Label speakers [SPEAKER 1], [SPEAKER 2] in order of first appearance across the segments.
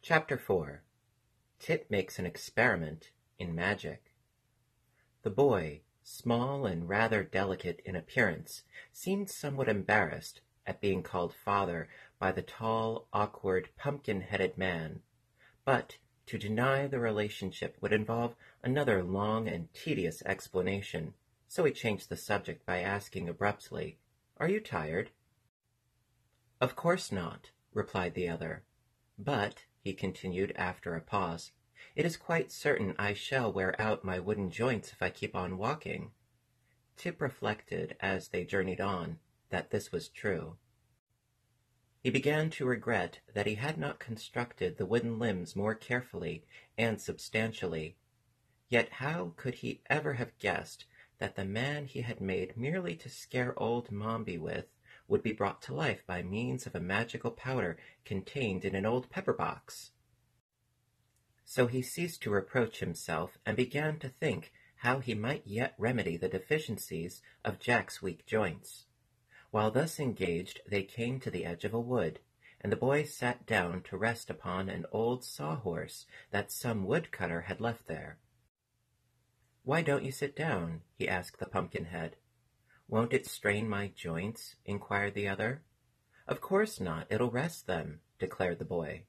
[SPEAKER 1] Chapter 4. Tip Makes an Experiment in Magic. The boy, small and rather delicate in appearance, seemed somewhat embarrassed at being called father by the tall, awkward, pumpkin-headed man, but to deny the relationship would involve another long and tedious explanation, so he changed the subject by asking abruptly, "Are you tired?" "Of course not," replied the other. "But," he continued after a pause, "it is quite certain I shall wear out my wooden joints if I keep on walking." Tip reflected, as they journeyed on, that this was true. He began to regret that he had not constructed the wooden limbs more carefully and substantially. Yet how could he ever have guessed that the man he had made merely to scare old Mombi with would be brought to life by means of a magical powder contained in an old pepper-box? So he ceased to reproach himself and began to think how he might yet remedy the deficiencies of Jack's weak joints. While thus engaged, they came to the edge of a wood, and the boy sat down to rest upon an old sawhorse that some woodcutter had left there. "Why don't you sit down?" he asked the Pumpkinhead. "Won't it strain my joints?" inquired the other. "Of course not, it'll rest them," declared the boy.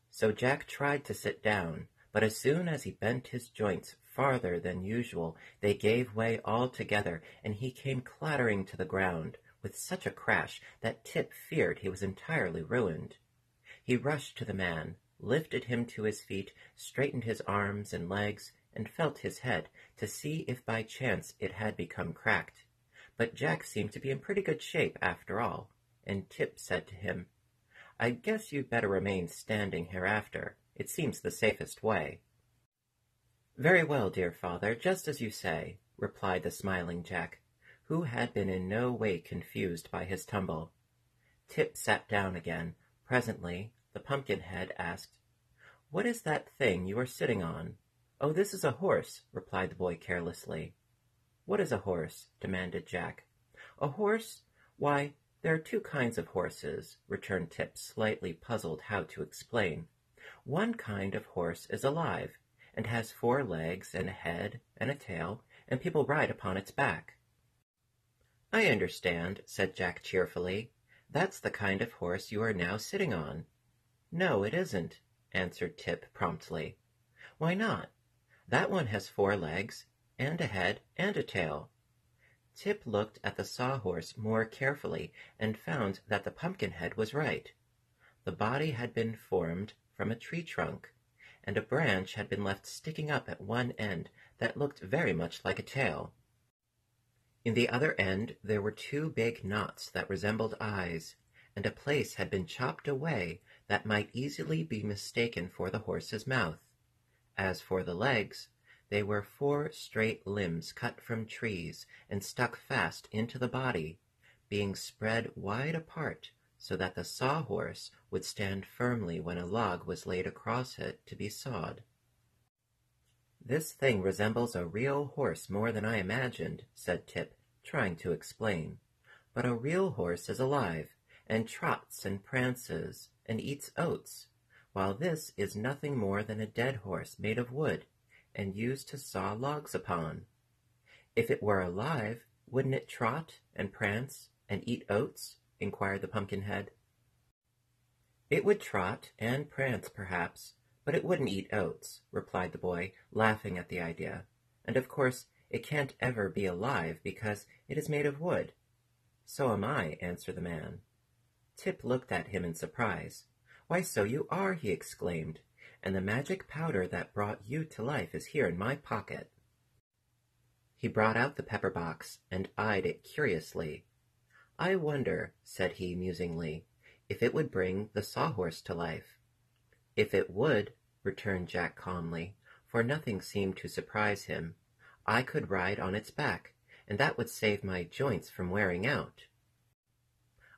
[SPEAKER 1] So Jack tried to sit down, but as soon as he bent his joints farther than usual, they gave way altogether, and he came clattering to the ground with such a crash that Tip feared he was entirely ruined. He rushed to the man, lifted him to his feet, straightened his arms and legs, and felt his head to see if by chance it had become cracked. But Jack seemed to be in pretty good shape after all, and Tip said to him, "I guess you'd better remain standing hereafter. It seems the safest way." "Very well, dear father, just as you say," replied the smiling Jack, who had been in no way confused by his tumble. Tip sat down again. Presently the Pumpkinhead asked, "What is that thing you are sitting on?" "Oh, this is a horse," replied the boy carelessly. "What is a horse?" demanded Jack. "A horse? Why, there are two kinds of horses," returned Tip, slightly puzzled how to explain. "One kind of horse is alive, and has 4 legs and a head and a tail, and people ride upon its back." "I understand," said Jack cheerfully. "That's the kind of horse you are now sitting on." "No, it isn't," answered Tip promptly. "Why not? That one has 4 legs, and a head, and a tail." Tip looked at the sawhorse more carefully, and found that the Pumpkinhead was right. The body had been formed from a tree trunk, and a branch had been left sticking up at one end that looked very much like a tail. In the other end there were 2 big knots that resembled eyes, and a place had been chopped away that might easily be mistaken for the horse's mouth. As for the legs, they were 4 straight limbs cut from trees and stuck fast into the body, being spread wide apart so that the sawhorse would stand firmly when a log was laid across it to be sawed. "This thing resembles a real horse more than I imagined," said Tip, trying to explain. "But a real horse is alive, and trots and prances, and eats oats, while this is nothing more than a dead horse made of wood, and used to saw logs upon." "If it were alive, wouldn't it trot and prance and eat oats?" inquired the Pumpkinhead. "It would trot and prance, perhaps, but it wouldn't eat oats," replied the boy, laughing at the idea. "And of course it can't ever be alive because it is made of wood." "So am I," answered the man. Tip looked at him in surprise. "Why, so you are," he exclaimed, "and the magic powder that brought you to life is here in my pocket." He brought out the pepper box and eyed it curiously. "I wonder," said he musingly, "if it would bring the sawhorse to life." "If it would," returned Jack calmly, for nothing seemed to surprise him, "I could ride on its back, and that would save my joints from wearing out."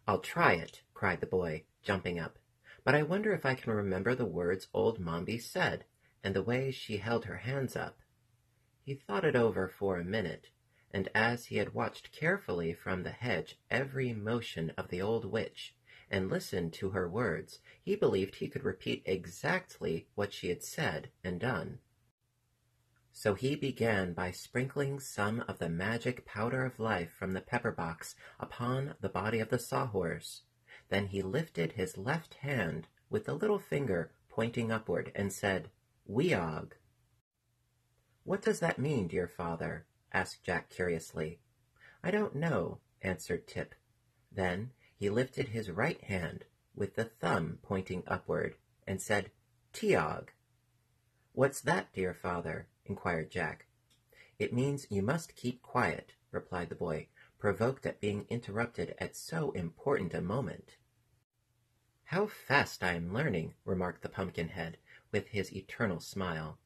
[SPEAKER 1] "I'll try it," cried the boy, jumping up. "But I wonder if I can remember the words old Mombi said, and the way she held her hands up." He thought it over for a minute, and as he had watched carefully from the hedge every motion of the old witch, and listened to her words, he believed he could repeat exactly what she had said and done. So he began by sprinkling some of the magic powder of life from the pepper box upon the body of the sawhorse. Then he lifted his left hand with the little finger pointing upward and said, "Weog." "What does that mean, dear father?" asked Jack curiously. "I don't know," answered Tip. Then he lifted his right hand with the thumb pointing upward and said, "Teog." "What's that, dear father?" inquired Jack. "It means you must keep quiet," replied the boy, provoked at being interrupted at so important a moment. "How fast I am learning," remarked the Pumpkinhead, with his eternal smile.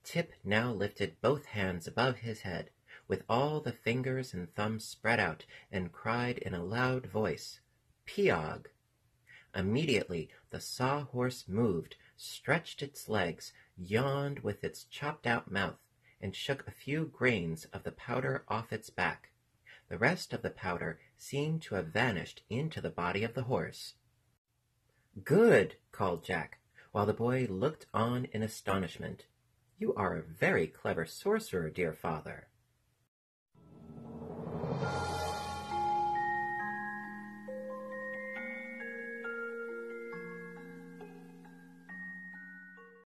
[SPEAKER 1] Tip now lifted both hands above his head, with all the fingers and thumbs spread out, and cried in a loud voice, "Peog." Immediately the sawhorse moved, stretched its legs, yawned with its chopped-out mouth, and shook a few grains of the powder off its back. The rest of the powder seemed to have vanished into the body of the horse. "Good!" called Jack, while the boy looked on in astonishment. "You are a very clever sorcerer, dear father."